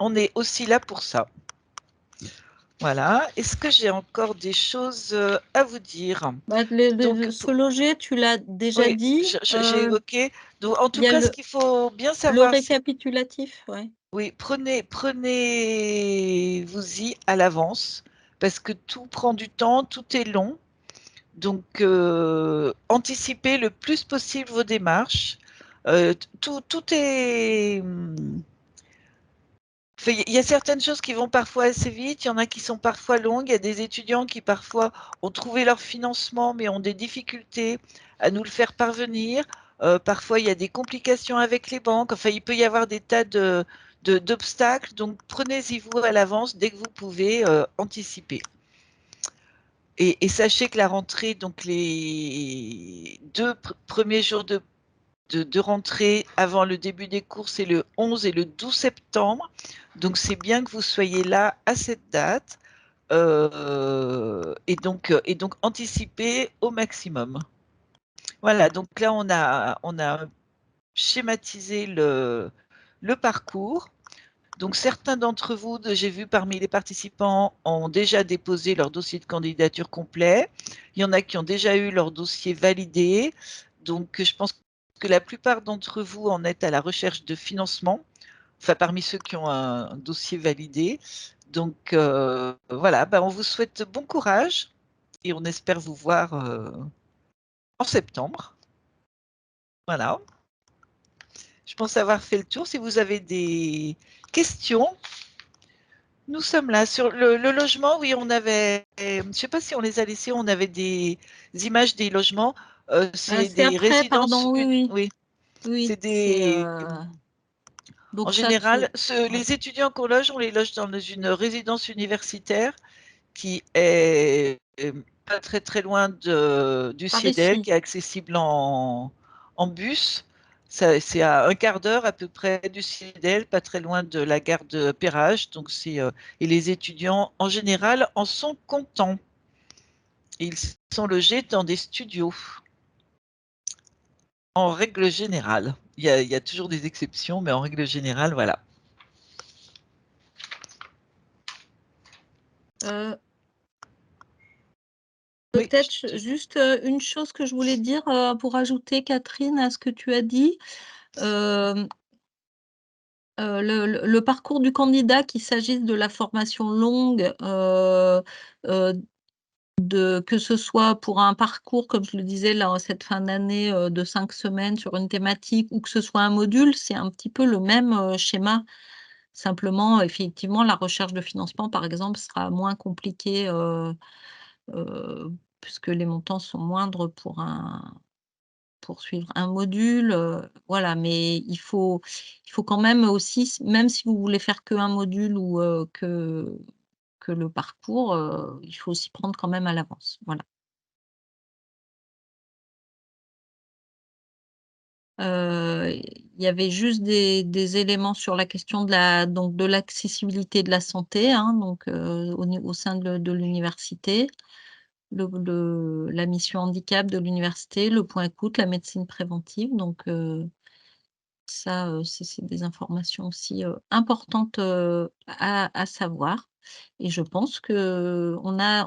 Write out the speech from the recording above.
on est aussi là pour ça. Voilà. Est-ce que j'ai encore des choses à vous dire? Bah, Donc, se loger, tu l'as déjà oui, dit. j'ai évoqué. Donc, en Il tout y a cas, ce qu'il faut bien le savoir, c'est récapitulatif, ouais. oui, prenez-vous-y à l'avance parce que tout prend du temps, tout est long. Donc, anticipez le plus possible vos démarches. Tout est. Enfin, il y a certaines choses qui vont parfois assez vite, il y en a qui sont parfois longues. Il y a des étudiants qui parfois ont trouvé leur financement mais ont des difficultés à nous le faire parvenir. Parfois, il y a des complications avec les banques. Enfin, il peut y avoir des tas d'obstacles. Donc, prenez-y vous à l'avance dès que vous pouvez anticiper. Et sachez que la rentrée, donc les deux premiers jours de rentrée avant le début des cours, c'est le 11 et le 12 septembre. Donc c'est bien que vous soyez là à cette date et donc anticiper au maximum. Voilà, donc là on a schématisé le parcours. Donc certains d'entre vous, j'ai vu parmi les participants, ont déjà déposé leur dossier de candidature complet. Il y en a qui ont déjà eu leur dossier validé. Donc je pense que la plupart d'entre vous en êtes à la recherche de financement, enfin parmi ceux qui ont un dossier validé. Donc voilà, ben, on vous souhaite bon courage et on espère vous voir en septembre. Voilà. Je pense avoir fait le tour. Si vous avez des questions, nous sommes là. Sur le logement, oui, on avait, je ne sais pas si on les a laissés, on avait des images des logements. C'est C'est des après, résidences, pardon, oui, oui. oui, Oui, c'est des. En donc ça, général, ouais. les étudiants qu'on loge, on les loge dans une résidence universitaire qui est pas très très loin du Par CIEDEL, ici. qui est accessible en bus. C'est à un quart d'heure à peu près du CIEDEL, pas très loin de la gare de Perrache. Donc et les étudiants en général en sont contents. Ils sont logés dans des studios. En règle générale, il y a toujours des exceptions, mais en règle générale, voilà. Oui, Peut-être juste une chose que je voulais dire pour ajouter, Catherine, à ce que tu as dit. Le parcours du candidat, qu'il s'agisse de la formation longue, que ce soit pour un parcours, comme je le disais là, en cette fin d'année, de 5 semaines sur une thématique ou que ce soit un module, c'est un petit peu le même, schéma. Simplement, effectivement, la recherche de financement, par exemple, sera moins compliquée, puisque les montants sont moindres pour suivre un module, voilà. Mais il faut quand même aussi, même si vous voulez faire qu'un module ou que le parcours, il faut s'y prendre quand même à l'avance, voilà. Il y avait juste des éléments sur la question de l'accessibilité de la santé, hein, donc au sein de l'université, la mission handicap de l'université, le point écoute, la médecine préventive, donc ça, c'est des informations aussi, importantes, à savoir et je pense qu'on a